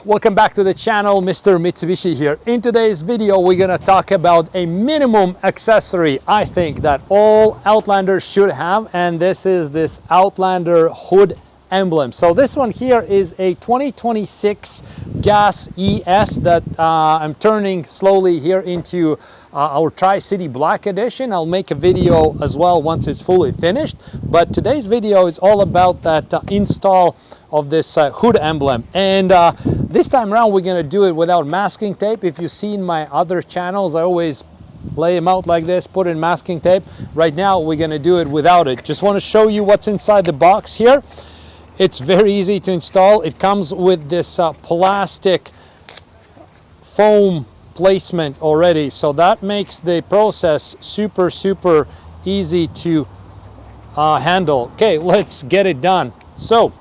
Welcome back to the channel. Mr. Mitsubishi here. In today's video, we're gonna talk about a minimum accessory I think that all Outlanders should have, and this is this Outlander hood emblem. So this one here is a 2026 gas ES that I'm turning slowly here into our Tri-City Black Edition. I'll make a video as well once it's fully finished, but today's video is all about that install of this hood emblem. And this time around we're going to do it without masking tape. If you've seen my other channels, I always lay them out like this, put in masking tape. Right now we're going to do it without it. Just want to show you what's inside the box here. It's very easy to install. It comes with this plastic foam placement already, so that makes the process super easy to handle. Okay, let's get it done. So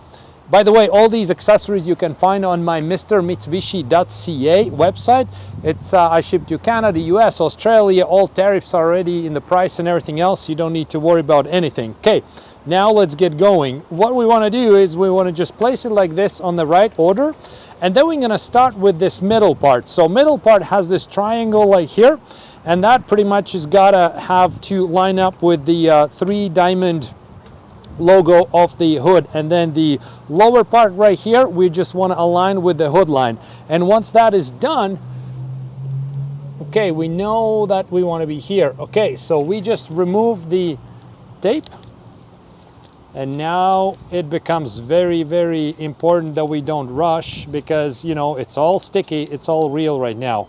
by the way, all these accessories you can find on my mrmitsubishi.ca website. It's I ship to Canada, US, Australia. All tariffs are already in the price and everything else. You don't need to worry about anything. Okay, now let's get going. What we want to do is we want to just place it like this on the right order, and then we're going to start with this middle part. So middle part has this triangle like here, and that pretty much is gotta have to line up with the 3 diamond logo of the hood, and then the lower part right here we just want to align with the hood line. And once that is done, okay, we know that we want to be here. Okay, so we just remove the tape, and now it becomes very important that we don't rush, because you know it's all sticky, it's all real right now.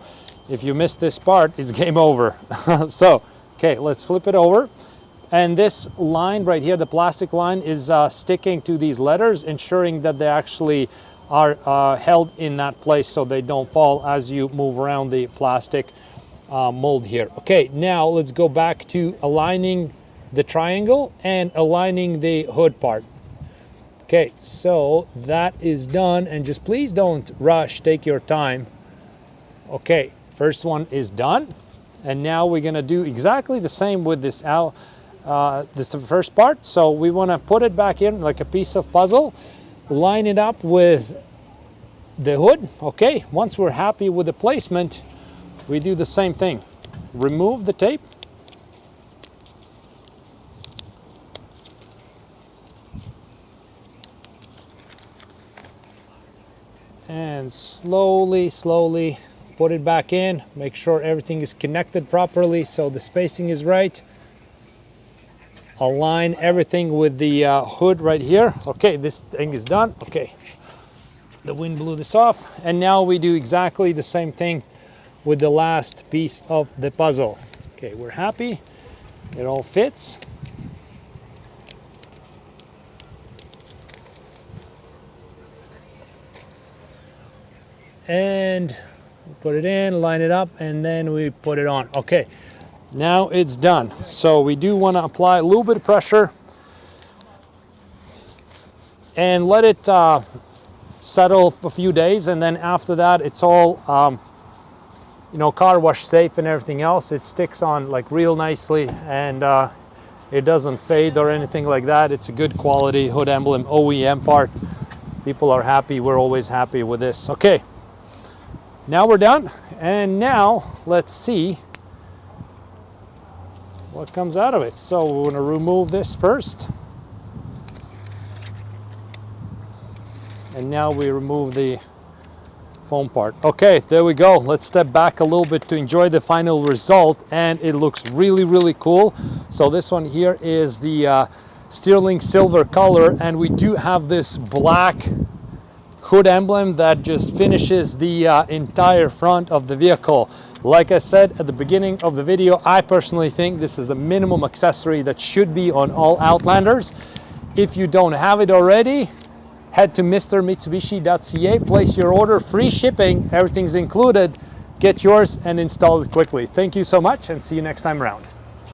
If you miss this part, it's game over. So okay, let's flip it over. And this line right here, the plastic line, is sticking to these letters, ensuring that they actually are held in that place so they don't fall as you move around the plastic mold here. Okay, now let's go back to aligning the triangle and aligning the hood part. Okay, so that is done, and just please don't rush, take your time. Okay, first one is done, and now we're gonna do exactly the same with this this is the first part. So we want to put it back in like a piece of puzzle, line it up with the hood. Okay, once we're happy with the placement, we do the same thing. Remove the tape, and slowly put it back in. Make sure everything is connected properly so the spacing is right. Align everything with the hood right here. Okay, this thing is done. Okay, the wind blew this off, and now we do exactly the same thing with the last piece of the puzzle. Okay, we're happy, it all fits. And put it in, line it up, and then we put it on. Okay, now it's done. So we do want to apply a little bit of pressure and let it settle a few days, and then after that it's all you know, car wash safe and everything else. It sticks on like real nicely, and it doesn't fade or anything like that. It's a good quality hood emblem OEM part. People are happy, we're always happy with this. Okay, now we're done, and now let's see what comes out of it. So we're going to remove this first, and now we remove the foam part. Okay, there we go. Let's step back a little bit to enjoy the final result, and it looks really cool. So this one here is the sterling silver color, and we do have this black hood emblem that just finishes the entire front of the vehicle. Like I said at the beginning of the video, I personally think this is a minimum accessory that should be on all Outlanders. If you don't have it already, head to mrmitsubishi.ca, place your order, free shipping, everything's included. Get yours and install it quickly. Thank you so much, and see you next time around.